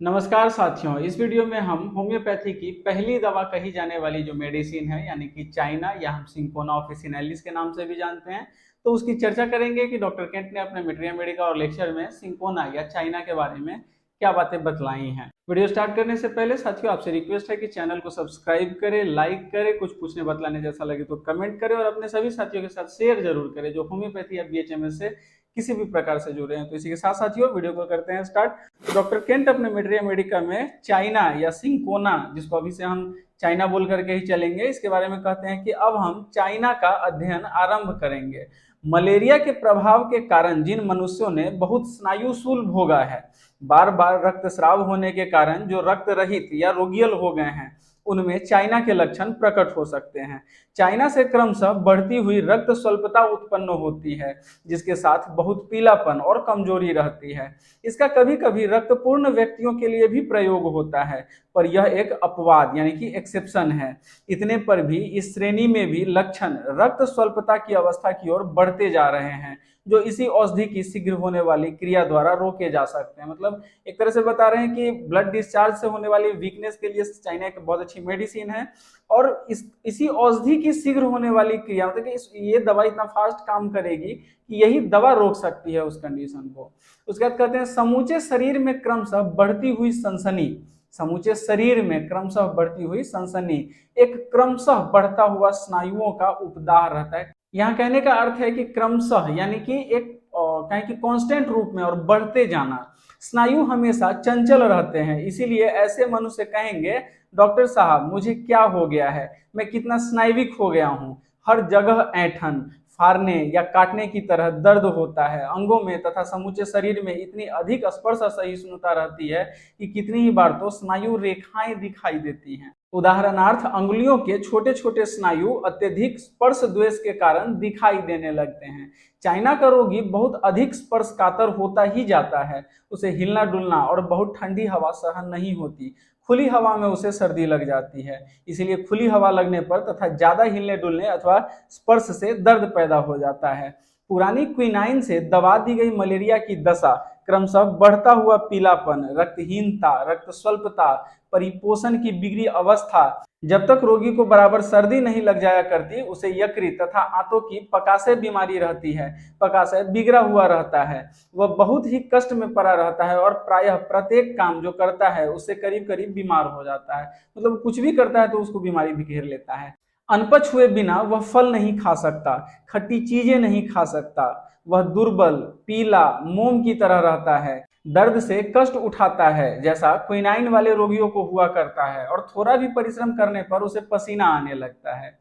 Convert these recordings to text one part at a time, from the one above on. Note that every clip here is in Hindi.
नमस्कार साथियों, इस वीडियो में हम होम्योपैथी की पहली दवा कही जाने वाली जो मेडिसिन है यानी कि चाइना या हम सिंकोना ऑफिसिनालिस के नाम से भी जानते हैं, तो उसकी चर्चा करेंगे कि डॉक्टर केंट ने अपने मेट्रिया मेडिका और लेक्चर में सिंकोना या चाइना के बारे में क्या बातें बतलाई हैं। वीडियो स्टार्ट करने से पहले साथियों आपसे रिक्वेस्ट है कि चैनल को सब्सक्राइब करें, लाइक करें, कुछ पूछने बतलाने जैसा लगे तो कमेंट करें और अपने सभी साथियों के साथ शेयर जरूर करें जो होम्योपैथी या बीएचएमएस से किसी भी प्रकार से जुड़े हैं। तो इसी के साथ साथियों वीडियो को करते हैं स्टार्ट। डॉक्टर केंट अपने मेट्रिया मेडिका में चाइना या सिंकोना, जिसको अभी से हम चाइना बोल करके ही चलेंगे, इसके बारे में कहते हैं कि अब हम चाइना का अध्ययन आरंभ करेंगे। मलेरिया के प्रभाव के कारण जिन मनुष्यों ने बहुत स्नायुशूल भोगा है, बार बार रक्तस्राव होने के कारण जो रक्त रहित या रोगियल हो गए हैं, उनमें चाइना के लक्षण प्रकट हो सकते हैं। चाइना से क्रमशः बढ़ती हुई रक्त स्वल्पता उत्पन्न होती है, जिसके साथ बहुत पीलापन और कमजोरी रहती है। इसका कभी कभी रक्तपूर्ण व्यक्तियों के लिए भी प्रयोग होता है, पर यह एक अपवाद यानी कि एक्सेप्शन है। इतने पर भी इस श्रेणी में भी लक्षण रक्त स्वल्पता की अवस्था की ओर बढ़ते जा रहे हैं, जो इसी औषधि की शीघ्र होने वाली क्रिया द्वारा रोके जा सकते हैं। मतलब एक तरह से बता रहे हैं कि ब्लड डिस्चार्ज से होने वाली वीकनेस के लिए चाइना एक बहुत अच्छी मेडिसिन है, और इसी औषधि की शीघ्र होने वाली क्रिया मतलब कि ये दवा इतना फास्ट काम करेगी कि यही दवा रोक सकती है उस कंडीशन को। उसके बाद कहते हैं समूचे शरीर में क्रमशः बढ़ती हुई सनसनी। समूचे शरीर में क्रमशः बढ़ती हुई सनसनी एक क्रमशः बढ़ता हुआ स्नायुओं का उपदाह रहता है। यहाँ कहने का अर्थ है कि क्रमशः यानी कि एक कहें कि कांस्टेंट रूप में और बढ़ते जाना। स्नायु हमेशा चंचल रहते हैं, इसीलिए ऐसे मनुष्य कहेंगे डॉक्टर साहब मुझे क्या हो गया है, मैं कितना स्नायविक हो गया हूँ, हर जगह ऐंठन, फाड़ने या काटने की तरह दर्द होता है, अंगों में तथा समूचे शरीर में इतनी अधिक स्पर्श सहिष्णुता रहती है कि कितनी ही बार तो स्नायु रेखाएं दिखाई देती हैं। उदाहरणार्थ अंगुलियों के छोटे छोटे स्नायु अत्यधिक स्पर्श द्वेष के कारण दिखाई देने लगते हैं। चाइना का रोगी बहुत अधिक स्पर्श कातर होता ही जाता है, उसे हिलना डुलना और बहुत ठंडी हवा सहन नहीं होती। खुली हवा में उसे सर्दी लग जाती है, इसलिए खुली हवा लगने पर तथा ज्यादा हिलने डुलने अथवा स्पर्श से दर्द पैदा हो जाता है। पुरानी क्विनाइन से दबा दी गई मलेरिया की दशा क्रमशः बढ़ता हुआ पीलापन, रक्तहीनता, रक्त स्वल्पता, परिपोषण की बिगड़ी अवस्था, जब तक रोगी को बराबर सर्दी नहीं लग जाया करती उसे यकृत तथा आंतों की पकाशय बीमारी रहती है। पकाशय बिगड़ा हुआ रहता है, वह बहुत ही कष्ट में पड़ा रहता है और प्रायः प्रत्येक काम जो करता है उससे करीब करीब बीमार हो जाता है। मतलब कुछ भी करता है तो उसको बीमारी भी घेर लेता है। अनपच हुए बिना वह फल नहीं खा सकता, खट्टी चीजें नहीं खा सकता, वह दुर्बल, पीला, मोम की तरह रहता है, दर्द से कष्ट उठाता है जैसा क्विनाइन वाले रोगियों को हुआ करता है, और थोड़ा भी परिश्रम करने पर उसे पसीना आने लगता है।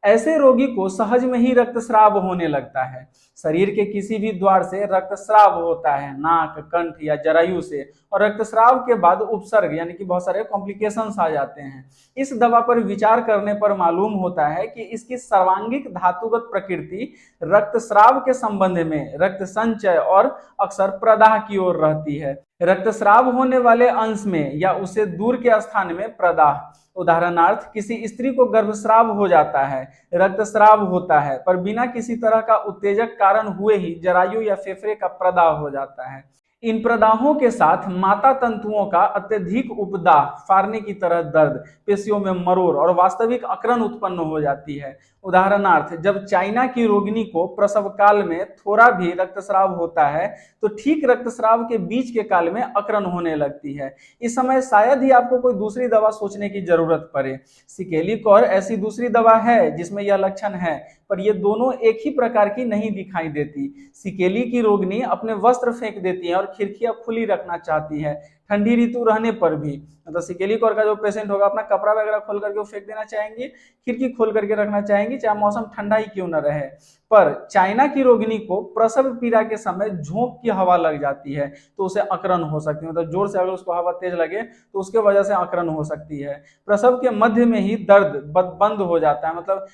ऐसे रोगी को सहज में ही रक्तस्राव होने लगता है। शरीर के किसी भी द्वार से रक्तस्राव होता है, नाक, कंठ या जरायु से, और रक्तस्राव के बाद उपसर्ग यानी कि बहुत सारे कॉम्प्लिकेशंस आ जाते हैं। इस दवा पर विचार करने पर मालूम होता है कि इसकी सर्वांगिक धातुगत प्रकृति रक्तस्राव के संबंध में रक्त संचय और अक्सर प्रदाह की ओर रहती है। रक्तस्राव होने वाले अंश में या उसे दूर के स्थान में प्रदाह। उदाहरणार्थ किसी स्त्री को गर्भस्राव हो जाता है, रक्तस्राव होता है, पर बिना किसी तरह का उत्तेजक कारण हुए ही जरायु या फेफड़े का प्रदाह हो जाता है। इन प्रदाहों के साथ माता तंतुओं का अत्यधिक उपदाह, फाड़ने की तरह दर्द, पेशियों में मरोड़ और वास्तविक अकड़न उत्पन्न हो जाती है। उदाहरणार्थ जब चाइना की रोगिणी को प्रसव काल में थोड़ा भी रक्तस्राव होता है तो ठीक रक्तस्राव के बीच के काल में अकड़न होने लगती है। इस समय शायद ही आपको कोई दूसरी दवा सोचने की जरूरत पड़े। सिकेलिकॉर ऐसी दूसरी दवा है जिसमें यह लक्षण है, पर ये दोनों एक ही प्रकार की नहीं दिखाई देती। सिकेली की रोगिणी अपने वस्त्र फेंक देती है और खिड़कियां खुली रखना चाहती है, ठंडी ऋतु रहने पर भी। मतलब सिकेलिकॉर का जो पेशेंट होगा अपना कपड़ा वगैरह खोल करके वो फेंक देना चाहेंगे, खिड़की खोल करके रखना चाहेंगे, चाहे मौसम ठंडा ही क्यों न रहे। पर चाइना की रोगिणी को प्रसव पीड़ा के समय झोंक की हवा लग जाती है तो उसे अकड़न हो सकती है। मतलब जोर से अगर उसको हवा तेज लगे तो उसके वजह से अकड़न हो सकती है। प्रसव के मध्य में ही दर्द बंद हो जाता है, मतलब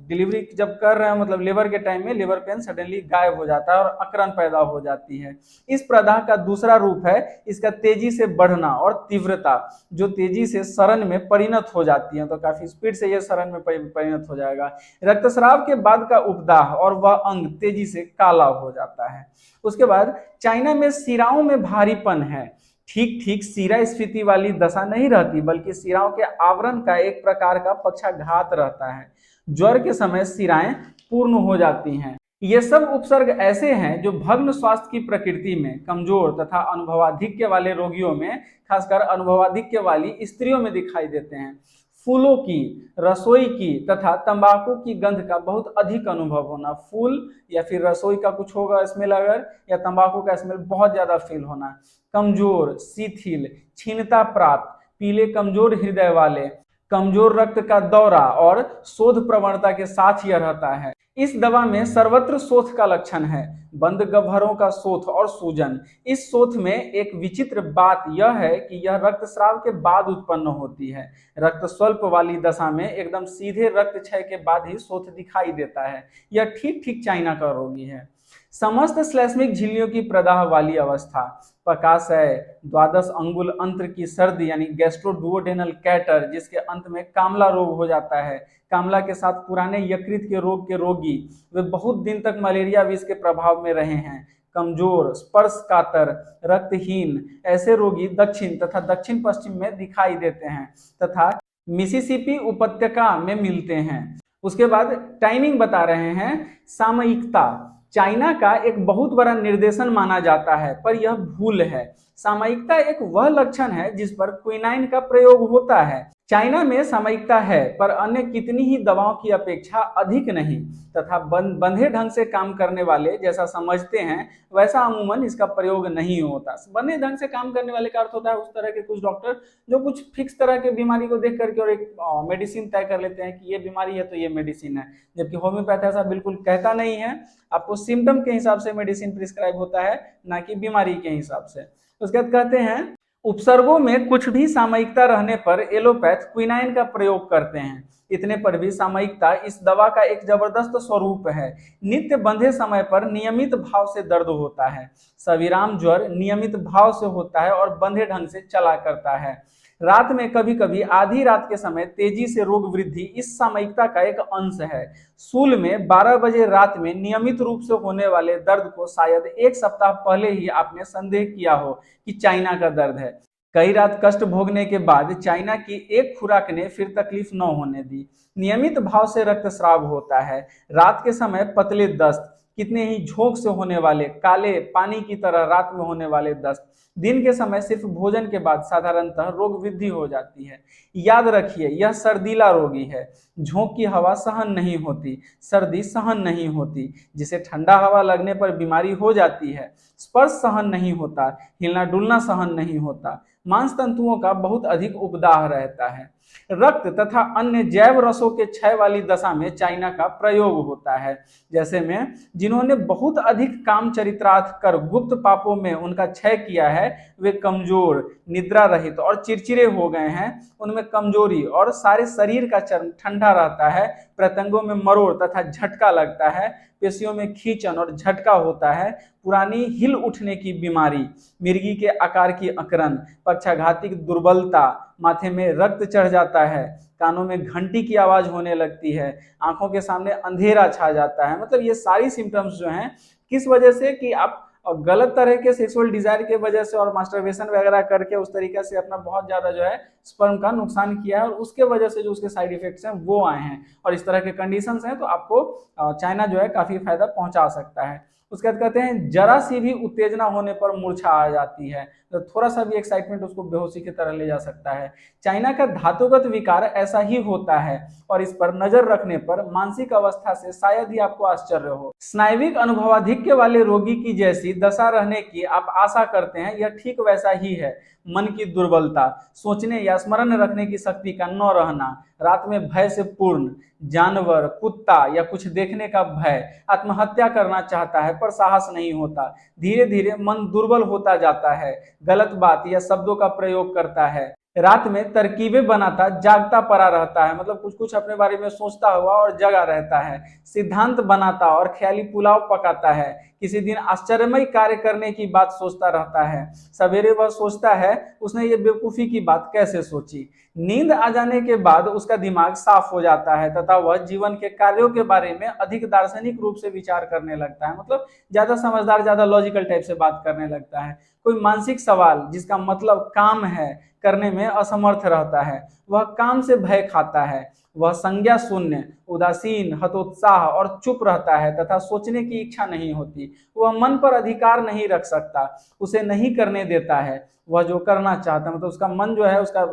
डिलीवरी जब कर रहे हैं मतलब लेबर के टाइम में लेबर पेन सडनली गायब हो जाता है और अकड़न पैदा हो जाती है। इस प्रदाह का दूसरा रूप है इसका तेजी से बढ़ना और तीव्रता, जो तेजी से सरण में परिणत हो जाती है। तो काफी स्पीड से यह सरण में परिणत हो जाएगा। रक्तस्राव के बाद का उपदाह और वह अंग तेजी से काला हो जाता है। उसके बाद चाइना में शिराओं में भारीपन है, ठीक ठीक शिरा स्फीति वाली दशा नहीं रहती, बल्कि शिराओं के आवरण का एक प्रकार का पक्षाघात रहता है। ज्वर के समय शिराएं पूर्ण हो जाती हैं। ये सब उपसर्ग ऐसे हैं जो भग्न स्वास्थ्य की प्रकृति में कमजोर तथा अनुभवाधिक्य वाले रोगियों में, खासकर अनुभवाधिक्य वाली स्त्रियों में दिखाई देते हैं। फूलों की, रसोई की तथा तंबाकू की गंध का बहुत अधिक अनुभव होना, फूल या फिर रसोई का कुछ होगा स्मेल अगर, या तंबाकू का स्मेल बहुत ज्यादा फील होना। कमजोर, शिथिल, क्षीणता प्राप्त, पीले कमजोर हृदय वाले, कमजोर रक्त का दौरा और शोथ प्रवणता के साथ यह रहता है। इस दवा में सर्वत्र शोथ का लक्षण है, बंद गह्वरों का शोथ और सूजन। इस शोथ में एक विचित्र बात यह है कि यह रक्तस्राव के बाद उत्पन्न होती है। रक्त स्वल्प वाली दशा में एकदम सीधे रक्त क्षय के बाद ही शोथ दिखाई देता है। यह ठीक ठीक चाइना का रोगी है। समस्त श्लैष्मिक झिल्लियों की प्रदाह वाली अवस्था, प्रकाशय, द्वादश अंगुल अंत्र की सर्दी यानी गैस्ट्रोडुओडेनल कैटर, जिसके अंत में कामला रोग हो जाता है। कामला के साथ पुराने यकृत के रोग के रोगी, वे बहुत दिन तक मलेरिया विष के प्रभाव में रहे हैं। कमजोर, स्पर्श कातर, रक्तहीन, ऐसे रोगी दक्षिण तथा दक्षिण पश्चिम में दिखाई देते हैं तथा मिसिसिपी उपत्यका में मिलते हैं। उसके बाद टाइमिंग बता रहे हैं। सामयिकता चाइना का एक बहुत बड़ा निर्देशन माना जाता है, पर यह भूल है। सामयिकता एक वह लक्षण है जिस पर क्विनाइन का प्रयोग होता है। चाइना में सामयिकता है, पर अन्य कितनी ही दवाओं की अपेक्षा अधिक नहीं, तथा बंधे ढंग से काम करने वाले जैसा समझते हैं वैसा अमूमन इसका प्रयोग नहीं होता। बंधे ढंग से काम करने वाले का अर्थ होता है उस तरह के कुछ डॉक्टर जो कुछ फिक्स तरह के बीमारी को देख करके और एक मेडिसिन तय कर लेते हैं कि ये बीमारी है तो ये मेडिसिन है, जबकि होम्योपैथ ऐसा बिल्कुल कहता नहीं है। आपको सिम्टम के हिसाब से मेडिसिन प्रिस्क्राइब होता है, ना कि बीमारी के हिसाब से। उसके बाद कहते हैं उपसर्गों में कुछ भी सामयिकता रहने पर एलोपैथ क्विनाइन का प्रयोग करते हैं। इतने पर भी सामयिकता इस दवा का एक जबरदस्त स्वरूप है। नित्य बंधे समय पर नियमित भाव से दर्द होता है। सविराम ज्वर नियमित भाव से होता है और बंधे ढंग से चला करता है। रात में कभी कभी आधी रात के समय तेजी से रोग वृद्धि इस सामयिकता का एक अंश है। सूल में 12 बजे रात में नियमित रूप से होने वाले दर्द को शायद एक सप्ताह पहले ही आपने संदेह किया हो कि चाइना का दर्द है। कई रात कष्ट भोगने के बाद चाइना की एक खुराक ने फिर तकलीफ न होने दी। नियमित भाव से रक्तस्राव होता है। रात के समय पतले दस्त, कितने ही झोंक से होने वाले काले पानी की तरह रात में होने वाले दस्त। दिन के समय सिर्फ भोजन के बाद साधारणतः रोग वृद्धि हो जाती है। याद रखिए यह सर्दीला रोगी है। झोंक की हवा सहन नहीं होती, सर्दी सहन नहीं होती, जिसे ठंडा हवा लगने पर बीमारी हो जाती है। स्पर्श सहन नहीं होता, हिलना डुलना सहन नहीं होता, मांस तंतुओं का बहुत अधिक उपदाह रहता है। रक्त तथा अन्य जैव रसों के क्षय वाली दशा में चाइना का प्रयोग होता है। जैसे में जिन्होंने बहुत अधिक काम चरित्रार्थ कर गुप्त पापों में उनका क्षय किया है, वे कमजोर, निद्रा रहित और चिड़चिड़े हो गए हैं। उनमें कमजोरी और सारे शरीर का चर्म ठंडा रहता है। प्रत्यंगों में मरोड़ तथा झटका लगता है। पेशियों में खींचन और झटका होता है। पुरानी हिल उठने की बीमारी, मिर्गी के आकार की अकरन, पक्षाघाती दुर्बलता, माथे में रक्त चढ़ जाता है, कानों में घंटी की आवाज होने लगती है, आंखों के सामने अंधेरा छा जाता है। मतलब ये सारी सिम्टम्स जो हैं किस वजह से कि आप गलत तरह के सेक्सुअल डिजायर के वजह से और मास्टरबेशन वगैरह करके उस तरीके से अपना बहुत ज्यादा जो है स्पर्म का नुकसान किया है और उसके वजह से जो उसके साइड इफेक्ट्स हैं वो आए हैं और इस तरह के कंडीशंस हैं, तो आपको चाइना जो है काफी फायदा पहुंचा सकता है। उसके बाद कहते हैं जरा सी भी उत्तेजना होने पर मूर्छा आ जाती है, तो थोड़ा सा भी एक्साइटमेंट उसको बेहोशी की तरह ले जा सकता है। चाइना का धातुगत विकार ऐसा ही होता है और इस पर नजर रखने पर मानसिक अवस्था से शायद ही आपको आश्चर्य हो। स्नायविक अनुभवाधिक्य वाले रोगी की जैसी दशा रहने की आप आशा करते हैं, यह ठीक वैसा ही है। मन की दुर्बलता, सोचने या स्मरण रखने की शक्ति का न रहना, रात में भय से पूर्ण, जानवर, कुत्ता या कुछ देखने का भय, आत्महत्या करना चाहता है पर साहस नहीं होता, धीरे धीरे मन दुर्बल होता जाता है, गलत बात या शब्दों का प्रयोग करता है, रात में तरकीबें बनाता जागता पड़ा रहता है, मतलब कुछ कुछ अपने बारे में सोचता हुआ और जगा रहता है, सिद्धांत बनाता और ख्याली पुलाव पकाता है, किसी दिन आश्चर्यमय कार्य करने की बात सोचता रहता है। सवेरे वह सोचता है उसने ये बेवकूफी की बात कैसे सोची। नींद आ जाने के बाद उसका दिमाग साफ हो जाता है तथा वह जीवन के कार्यों के बारे में अधिक दार्शनिक रूप से विचार करने लगता है, मतलब ज्यादा समझदार, ज्यादा लॉजिकल टाइप से बात करने लगता है। कोई मानसिक सवाल जिसका मतलब काम है करने में असमर्थ रहता है। वह काम से भय खाता है। वह संज्ञा शून्य, उदासीन, हतोत्साह और चुप रहता है तथा सोचने की इच्छा नहीं होती। वह मन पर अधिकार नहीं रख सकता, उसे नहीं करने देता है। वह जो करना चाहता है, मतलब उसका मन जो है उसका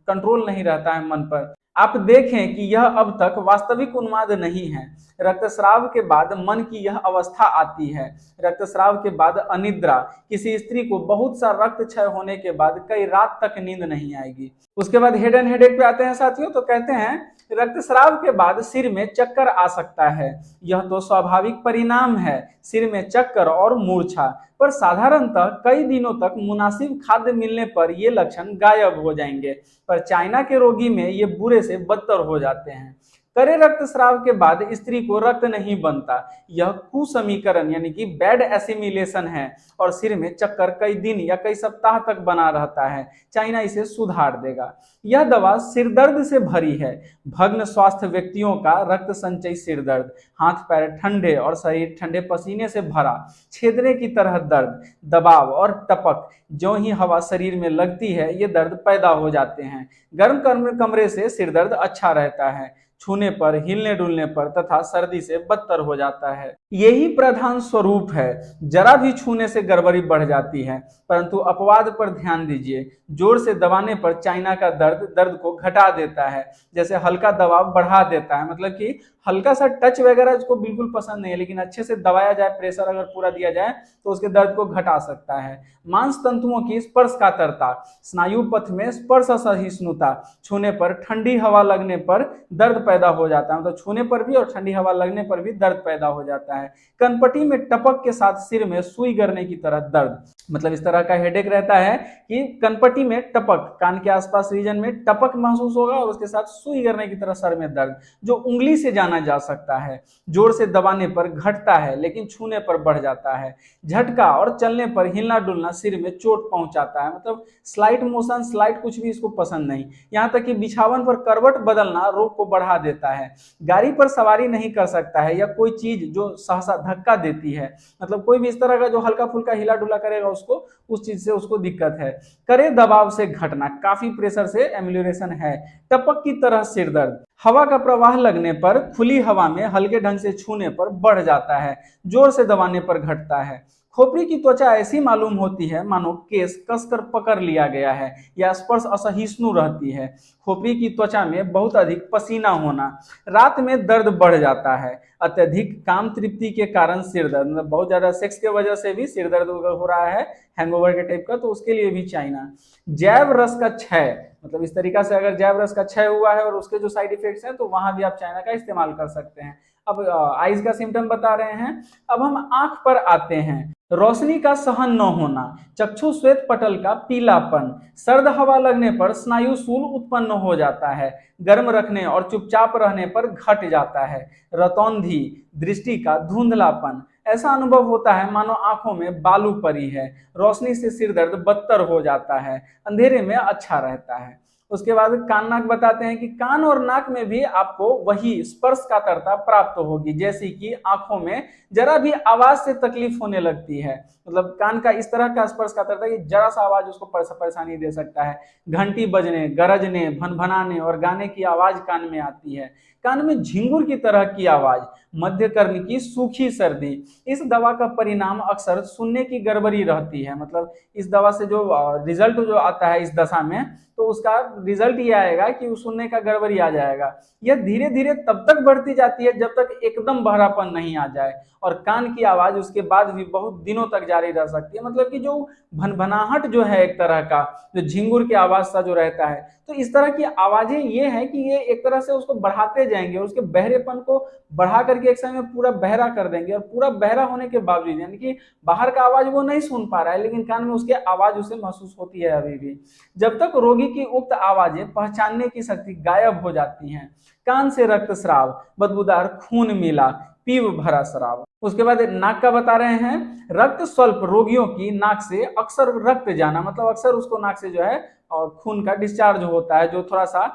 कंट्रोल नहीं रहता है मन पर। आप देखें कि यह अब तक वास्तविक उन्माद नहीं है। रक्तस्राव के बाद मन की यह अवस्था आती है। रक्तस्राव के बाद अनिद्रा। किसी स्त्री को बहुत सा रक्त क्षय होने के बाद कई रात तक नींद नहीं आएगी। उसके बाद हेड एंड हेडेक पे आते हैं साथियों, तो कहते हैं रक्तस्राव के बाद सिर में चक्कर आ सकता है। यह तो स्वाभाविक परिणाम है, सिर में चक्कर और मूर्छा, पर साधारणतः कई दिनों तक मुनासिब खाद्य मिलने पर ये लक्षण गायब हो जाएंगे। पर चाइना के रोगी में ये बुरे से बदतर हो जाते हैं। करे रक्तस्राव के बाद स्त्री को रक्त नहीं बनता, यह कुसमीकरण यानी कि बैड एसिमिलेशन है और सिर में चक्कर कई दिन या कई सप्ताह तक बना रहता है। चाइना इसे सुधार देगा। यह दवा सिरदर्द से भरी है। भग्न स्वास्थ्य व्यक्तियों का रक्त संचयी सिरदर्द, हाथ पैर ठंडे और शरीर ठंडे पसीने से भरा, छेदने की तरह दर्द, दबाव और टपक, जो ही हवा शरीर में लगती है ये दर्द पैदा हो जाते हैं। गर्म कमरे से सिरदर्द अच्छा रहता है, छूने पर, हिलने डुलने पर तथा सर्दी से बदतर हो जाता है। यही प्रधान स्वरूप है। जरा भी छूने से गड़बड़ी बढ़ जाती है, परंतु अपवाद पर ध्यान दीजिए। जोर से दबाने पर चाइना का दर्द को घटा देता है, जैसे हल्का दबाव बढ़ा देता है। मतलब कि हल्का सा टच वगैरह इसको बिल्कुल पसंद नहीं है, लेकिन अच्छे से दबाया जाए, प्रेशर अगर पूरा दिया जाए तो उसके दर्द को घटा सकता है। मांस तंतुओं की स्पर्श कातरता, स्नायु पथ में स्पर्श सहिष्णुता, छूने पर ठंडी हवा लगने पर दर्द पैदा हो जाता है, मतलब छूने पर भी और ठंडी हवा लगने पर भी दर्द पैदा हो जाता है। कनपटी में टपक के साथ सिर में सुई गिरने की तरह दर्द, मतलब इस तरह का हेडेक रहता है कि कनपटी में टपक, कान के आसपास रीजन में टपक महसूस होगा और उसके साथ सुई गिरने की तरह सर में दर्द, जो उंगली से जाना जा सकता है। जोर से दबाने पर घटता है लेकिन छूने पर बढ़ जाता है। झटका और चलने पर हिलना डुलना सिर में चोट पहुंचाता है, मतलब स्लाइट मोशन, स्लाइट कुछ भी इसको पसंद नहीं। यहाँ तक कि बिछावन पर करवट बदलना रोग को बढ़ा देता है। गाड़ी पर सवारी नहीं कर सकता है या कोई चीज जो सहसा धक्का देती है, मतलब कोई भी इस तरह का जो हल्का फुल्का हिला डुला करेगा उसको, उस चीज से उसको दिक्कत है। करे दबाव से घटना, काफी प्रेशर से एम्यूलेशन है। टपक की तरह सिर दर्द, हवा का प्रवाह लगने पर, खुली हवा में हल्के ढंग से छूने पर बढ़ जाता है, जोर से दबाने पर घटता है। खोपड़ी की त्वचा ऐसी मालूम होती है मानो केस कसकर पकड़ लिया गया है या स्पर्श असहिष्णु रहती है। खोपड़ी की त्वचा में बहुत अधिक पसीना होना। रात में दर्द बढ़ जाता है। अत्यधिक काम तृप्ति के कारण सिर दर्द, मतलब बहुत ज्यादा सेक्स के वजह से भी सिर दर्द हो रहा है, हैंगओवर के टाइप का, तो उसके लिए भी चाइना। जैव रस का क्षय, मतलब इस तरीका से अगर जैव रस का क्षय हुआ है और उसके जो साइड इफेक्ट्स हैं तो वहां भी आप चाइना का इस्तेमाल कर सकते हैं। अब आइज का सिम्टम बता रहे हैं। अब हम आंख पर आते हैं। रोशनी का सहन न होना, चक्षु श्वेत पटल का पीलापन, सर्द हवा लगने पर स्नायु शूल उत्पन्न हो जाता है, गर्म रखने और चुपचाप रहने पर घट जाता है, रतौंधी, दृष्टि का धुंधलापन, ऐसा अनुभव होता है मानो आंखों में बालू पड़ी है, रोशनी से सिर दर्द बदतर हो जाता है, अंधेरे में अच्छा रहता है। उसके बाद कान नाक बताते हैं कि कान और नाक में भी आपको वही स्पर्श कातरता प्राप्त होगी, जैसी कि आंखों में जरा भी आवाज से तकलीफ होने लगती है, मतलब कान का इस तरह का स्पर्श कातरता कि जरा सा आवाज उसको परेशानी दे सकता है। घंटी बजने, गरजने, भनभनाने और गाने की आवाज कान में आती है। कान में झिंगुर की तरह की आवाज, मध्य कर्ण की सूखी सर्दी। इस दवा का परिणाम अक्सर सुनने की गड़बड़ी रहती है, मतलब इस दवा से जो रिजल्ट जो आता है इस दशा में, तो उसका रिजल्ट ये आएगा कि सुनने का गड़बड़ी आ जाएगा। यह धीरे धीरे तब तक बढ़ती जाती है जब तक एकदम बहरापन नहीं आ जाए, और कान की आवाज उसके बाद भी बहुत दिनों तक जारी रह सकती है, मतलब कि जो भनभनाहट जो है एक तरह का, जो झिंगुर की आवाज सा जो रहता है, तो इस तरह की आवाजें ये है कि ये एक तरह से उसको बढ़ाते जाएंगे, उसके बहरेपन को बढ़ा करके एक समय में पूरा बहरा कर देंगे। और पूरा बहरा होने के बावजूद, यानी कि बाहर का आवाज वो नहीं सुन पा रहा है लेकिन कान में उसके आवाज उसे महसूस होती है अभी भी। जब तक रोगी की उक्त आवाजें पहचानने की शक्ति गायब हो जाती हैं। कान से रक्तस्राव, बदबूदार खून मिला, पीव भरा शराब। उसके बाद नाक का बता रहे हैं, रक्त स्वल्प रोगियों की नाक से अक्सर रक्त जाना, मतलब अक्सर उसको नाक से जो है खून का डिस्चार्ज होता है, जो थोड़ा सा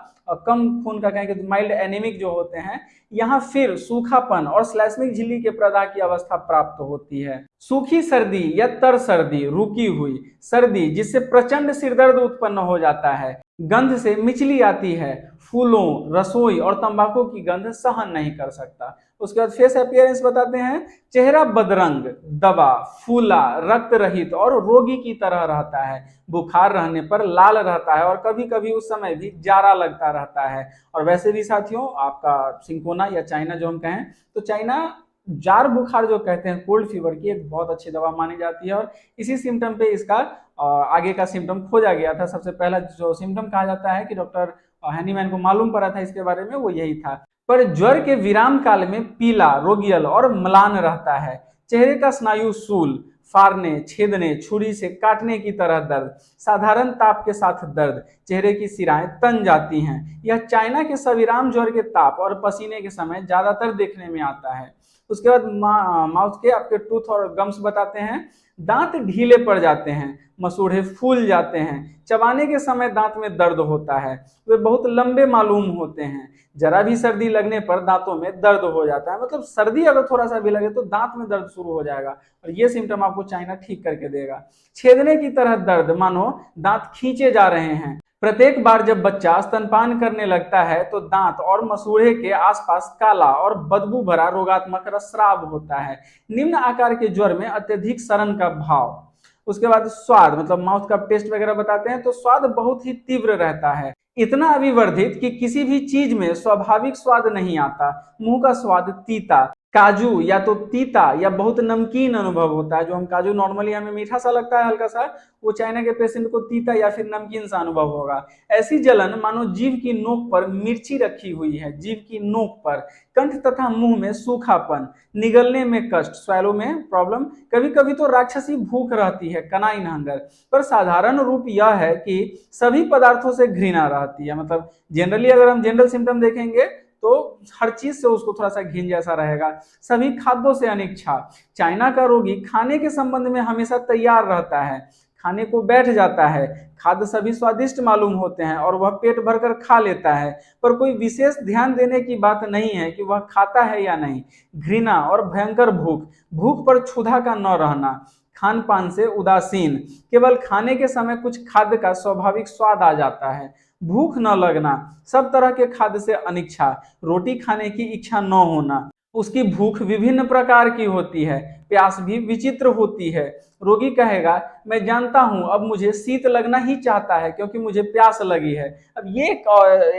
कम खून का कहेंगे तो माइल्ड एनीमिक जो होते हैं। यहाँ फिर सूखापन और श्लैष्मिक झिल्ली के प्रदाह की अवस्था प्राप्त होती है। सूखी सर्दी या तर सर्दी, रुकी हुई सर्दी जिससे प्रचंड सिरदर्द उत्पन्न हो जाता है, गंध से मिचली आती है, फूलों, रसोई और तंबाकू की गंध सहन नहीं कर सकता। उसके बाद फेस अपीयरेंस बताते हैं, चेहरा बदरंग, दबा, फूला, रक्त रहित और रोगी की तरह रहता है, बुखार रहने पर लाल रहता है और कभी कभी उस समय भी जारा लगता रहता है। और वैसे भी साथियों, आपका सिंकोना या चाइना जो हम कहें तो चाइना जार बुखार जो कहते हैं, कोल्ड फीवर की एक बहुत अच्छी दवा मानी जाती है। और इसी सिम्टम पे इसका आगे का सिम्टम खोजा गया था। सबसे पहला जो सिम्टम कहा जाता है कि डॉक्टर हैनीमैन को मालूम पड़ा था इसके बारे में, वो यही था। पर ज्वर के विराम काल में पीला, रोगियल और म्लान रहता है, चेहरे का स्नायु शूल, फाड़ने, छेदने, छुरी से काटने की तरह दर्द, साधारण ताप के साथ दर्द, चेहरे की सिराएं तन जाती हैं। यह चाइना के सविराम ज्वर के ताप और पसीने के समय ज्यादातर देखने में आता है। उसके बाद माउथ के आपके टूथ और गम्स बताते हैं, दांत ढीले पड़ जाते हैं, मसूड़े फूल जाते हैं, चबाने के समय दांत में दर्द होता है, वे बहुत लंबे मालूम होते हैं, जरा भी सर्दी लगने पर दांतों में दर्द हो जाता है। मतलब सर्दी अगर थोड़ा सा भी लगे तो दांत में दर्द शुरू हो जाएगा, और ये सिम्टम आपको चाइना ठीक करके देगा। छेदने की तरह दर्द, मानो दांत खींचे जा रहे हैं। प्रत्येक बार जब बच्चा स्तनपान करने लगता है तो दांत और मसूड़े के आसपास काला और बदबू भरा रोगात्मक रसराव होता है। निम्न आकार के ज्वर में अत्यधिक सड़न का भाव। उसके बाद स्वाद, मतलब माउथ का टेस्ट वगैरह बताते हैं, तो स्वाद बहुत ही तीव्र रहता है, इतना अविवर्धित कि किसी भी चीज में स्वाभाविक स्वाद नहीं आता। मुंह का स्वाद तीता, काजू या तो तीता या बहुत नमकीन अनुभव होता है। जो हम काजू नॉर्मली हमें मीठा सा लगता है हल्का सा, वो चाइना के पेशेंट को तीता या फिर नमकीन सा अनुभव होगा। ऐसी जलन मानो जीभ की नोक पर मिर्ची रखी हुई है, जीभ की नोक पर। कंठ तथा मुंह में सूखापन, निगलने में कष्ट, स्वैलो में प्रॉब्लम, कभी कभी तो राक्षसी भूख रहती है, कनाइन हंगर। पर साधारण रूप यह है कि सभी पदार्थों से घृणा रहती है। मतलब जनरली अगर हम जनरल सिम्टम देखेंगे तो हर चीज से उसको थोड़ा सा घिन जैसा रहेगा। सभी खाद्यों से अनिच्छा, चाइना का रोगी खाने के संबंध में हमेशा तैयार रहता है, खाने को बैठ जाता है, खाद्य सभी स्वादिष्ट मालूम होते हैं और वह पेट भरकर खा लेता है, पर कोई विशेष ध्यान देने की बात नहीं है कि वह खाता है या नहीं। घृणा और भयंकर भूख, भूख पर क्षुधा का न रहना, खान पान से उदासीन, केवल खाने के समय कुछ खाद्य का स्वाभाविक स्वाद आ जाता है, भूख न लगना, सब तरह के खाद्य से अनिच्छा, रोटी खाने की इच्छा न होना। उसकी भूख विभिन्न प्रकार की होती है, प्यास भी विचित्र होती है। रोगी कहेगा, मैं जानता हूं अब मुझे शीत लगना ही चाहता है क्योंकि मुझे प्यास लगी है। अब ये एक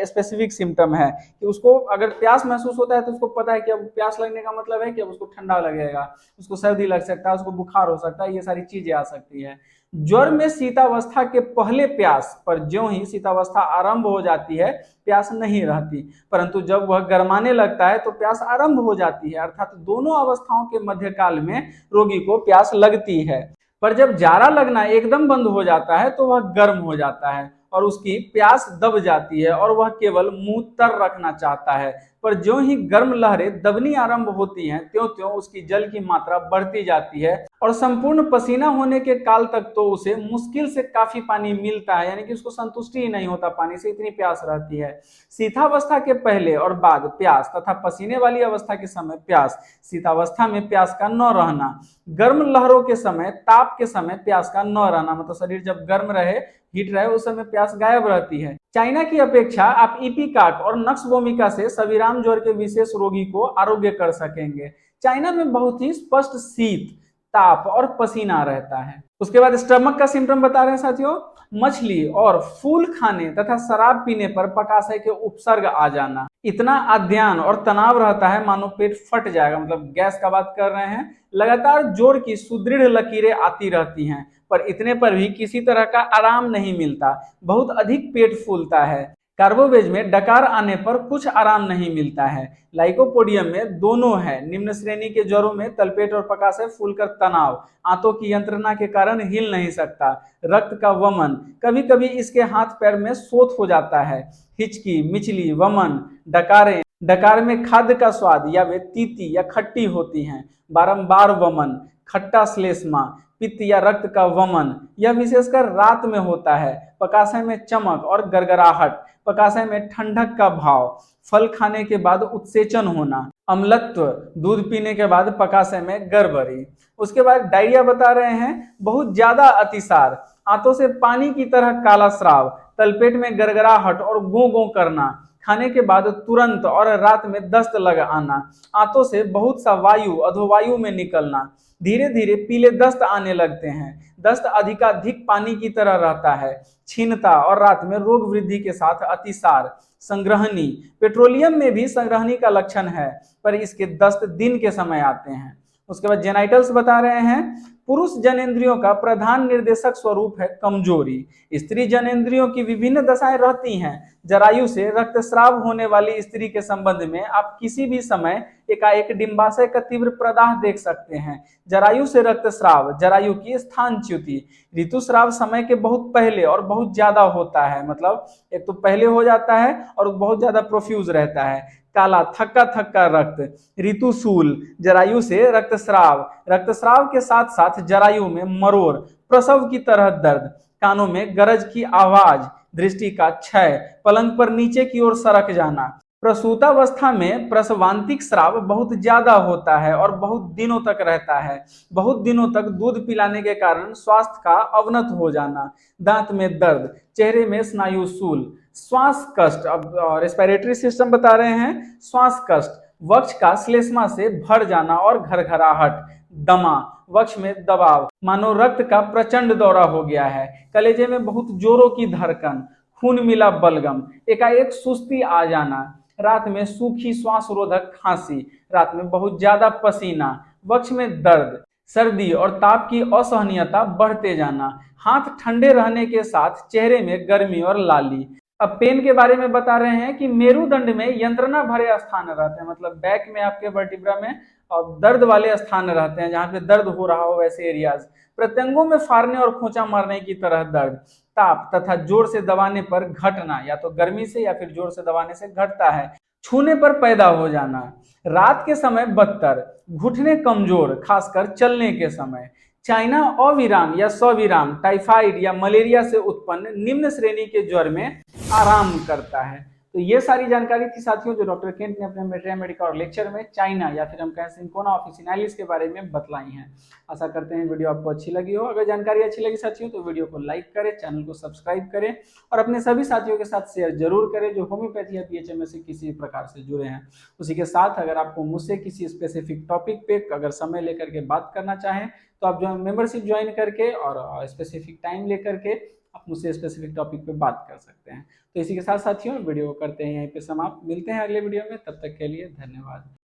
स्पेसिफिक सिम्टम है कि उसको अगर प्यास महसूस होता है तो उसको पता है कि अब प्यास लगने का मतलब है कि अब उसको ठंडा लगेगा, उसको सर्दी लग सकता है, उसको बुखार हो सकता है, ये सारी चीजें आ सकती है। ज्वर में शीतावस्था के पहले प्यास, पर ज्यों ही शीतावस्था आरंभ हो जाती है प्यास नहीं रहती, परंतु जब वह गर्माने लगता है तो प्यास आरंभ हो जाती है। अर्थात दोनों अवस्थाओं के मध्यकाल में रोगी को प्यास लगती है। पर जब जारा लगना एकदम बंद हो जाता है तो वह गर्म हो जाता है और उसकी प्यास दब जाती है और वह केवल मुंह तर रखना चाहता है। पर ज्यों ही गर्म लहरें दबनी आरंभ होती हैं त्यों त्यों उसकी जल की मात्रा बढ़ती जाती है और संपूर्ण पसीना होने के काल तक तो उसे मुश्किल से काफी पानी मिलता है, यानी कि उसको संतुष्टि ही नहीं होता पानी से, इतनी प्यास रहती है। शीतावस्था के पहले और बाद प्यास तथा पसीने वाली अवस्था के समय प्यास, शीतावस्था में प्यास का न रहना, गर्म लहरों के समय, ताप के समय प्यास का न रहना, मतलब शरीर जब गर्म रहे, हीट रहे, उस समय प्यास गायब रहती है। चाइना की अपेक्षा आप इपिकाक और नक्स वोमिका से सविराम ज्वर के विशेष रोगी को आरोग्य कर सकेंगे। चाइना में बहुत ही स्पष्ट शीत, ताप और पसीना रहता है। उसके बाद स्टमक का सिम्टम बता रहे हैं साथियों, मछली और फूल खाने तथा शराब पीने पर पकाशय के उपसर्ग आ जाना, इतना आद्यान और तनाव रहता है मानो पेट फट जाएगा, मतलब गैस का बात कर रहे हैं। लगातार जोड़ की सुदृढ़ लकीरें आती रहती हैं, पर इतने पर भी किसी तरह का आराम नहीं मिलता, बहुत अधिक पेट फूलता है। कार्बोवेज में डकार आने पर कुछ आराम नहीं मिलता है। लाइकोपोडियम में दोनों है। निम्न श्रेणी के ज्वरों में तलपेट और पकाशय फूलकर तनाव, आंतों की यंत्रणा के कारण हिल नहीं सकता, रक्त का वमन, कभी कभी इसके हाथ पैर में शोथ हो जाता है, हिचकी, मिचली, वमन, डकारें, डकार में खाद्य का स्वाद या वे तीती या खट्टी होती हैं। बारंबार वमन, खट्टा श्लेष्मा, पित्त या रक्त का वमन, यह विशेषकर रात में होता है। पकाशय में चमक और गरगराहट, पकाशय में ठंडक का भाव, फल खाने के बाद उत्सेचन होना, अम्लत्व, दूध पीने के बाद पकाशय में गड़बड़ी। उसके बाद डायरिया बता रहे हैं, बहुत ज्यादा अतिसार, आंतों से पानी की तरह काला स्राव, तलपेट में गरगराहट और गो गो करना, खाने के बाद तुरंत और रात में दस्त लग आना, आंतों से बहुत सा वायु अधोवायु में निकलना, धीरे धीरे पीले दस्त आने लगते हैं, दस्त अधिकाधिक पानी की तरह रहता है, क्षीणता और रात में रोग वृद्धि के साथ अतिसार, संग्रहणी, पेट्रोलियम में भी संग्रहणी का लक्षण है, पर इसके दस्त दिन के समय आते हैं। उसके बाद जेनाइटल्स बता रहे हैं, पुरुष जनेंद्रियों का प्रधान निर्देशक स्वरूप है कमजोरी। स्त्री जनेंद्रियों की विभिन्न दशाएं रहती हैं। जरायु से रक्तस्राव होने वाली स्त्री के संबंध में आप किसी भी समय एकाएक डिंबाशय का तीव्र प्रदाह देख सकते हैं। जरायु से रक्तस्राव, जरायु की स्थानच्युति, ऋतुस्राव समय के बहुत पहले और बहुत ज्यादा होता है, मतलब एक तो पहले हो जाता है और बहुत ज्यादा प्रोफ्यूज रहता है। काला थक्का थक्का रक्त, ऋतुशूल, जरायु से रक्तस्राव, रक्तस्राव के साथ साथ जरायु में मरोड़, प्रसव की तरह दर्द, कानों में गरज की आवाज, दृष्टि का क्षय, पलंग पर नीचे की ओर सरक जाना। प्रसूतावस्था में प्रसवांतिक स्राव बहुत ज्यादा होता है और बहुत दिनों तक रहता है। बहुत दिनों तक दूध पिलाने के कारण स्वास्थ्य का अवनत हो जाना, दांत में दर्द, चेहरे में स्नायुशूल, श्वास कष्ट। अब रेस्पिरेटरी सिस्टम बता रहे हैं, श्वास कष्ट, वक्ष का श्लेष्मा से भर जाना और घरघराहट, दमा, वक्ष में दबाव, मानो रक्त का प्रचंड दौरा हो गया है, कलेजे में बहुत जोरों की धड़कन, खून मिला बलगम, एकाएक सुस्ती आ जाना, रात में सूखी श्वास रोधक खांसी, रात में बहुत ज्यादा पसीना, वक्ष में दर्द, सर्दी और ताप की असहनीयता बढ़ते जाना, हाथ ठंडे रहने के साथ चेहरे में गर्मी और लाली। अब पेन के बारे में बता रहे हैं कि मेरुदंड में यंत्रणा भरे स्थान रहते हैं, मतलब बैक में आपके वर्टिब्रा में और दर्द वाले स्थान रहते हैं, जहां पे दर्द हो रहा हो वैसे एरियाज। प्रत्यंगों में फाड़ने और खोंचा मारने की तरह दर्द, ताप तथा जोर से दबाने पर घटना, या तो गर्मी से या फिर जोर से दबाने से घटता है, छूने पर पैदा हो जाना, रात के समय बदतर, घुटने कमजोर खासकर चलने के समय। चाइना अविराम या सविराम, टाइफाइड या मलेरिया से उत्पन्न निम्न श्रेणी के ज्वर में आराम करता है। तो ये सारी जानकारी थी साथियों जो डॉक्टर केंट ने अपने मेट्रिया मेडिका और लेक्चर में चाइना या फिर हम कहें सिंकोना ऑफिसिनालिस के बारे में बतलाई हैं। आशा करते हैं वीडियो आपको अच्छी लगी हो। अगर जानकारी अच्छी लगी साथियों तो वीडियो को लाइक करें, चैनल को सब्सक्राइब करें और अपने सभी साथियों के साथ शेयर जरूर करें जो होम्योपैथी या पीएचएमएस से किसी प्रकार से जुड़े हैं। उसी के साथ अगर आपको मुझसे किसी स्पेसिफिक टॉपिक पे अगर समय लेकर के बात करना चाहें तो आप जो मेंबरशिप ज्वाइन करके और स्पेसिफिक टाइम लेकर के आप मुझसे स्पेसिफिक टॉपिक पे बात कर सकते हैं। तो इसी के साथ साथियों वीडियो को करते हैं यहीं पे समाप्त। मिलते हैं अगले वीडियो में, तब तक के लिए धन्यवाद।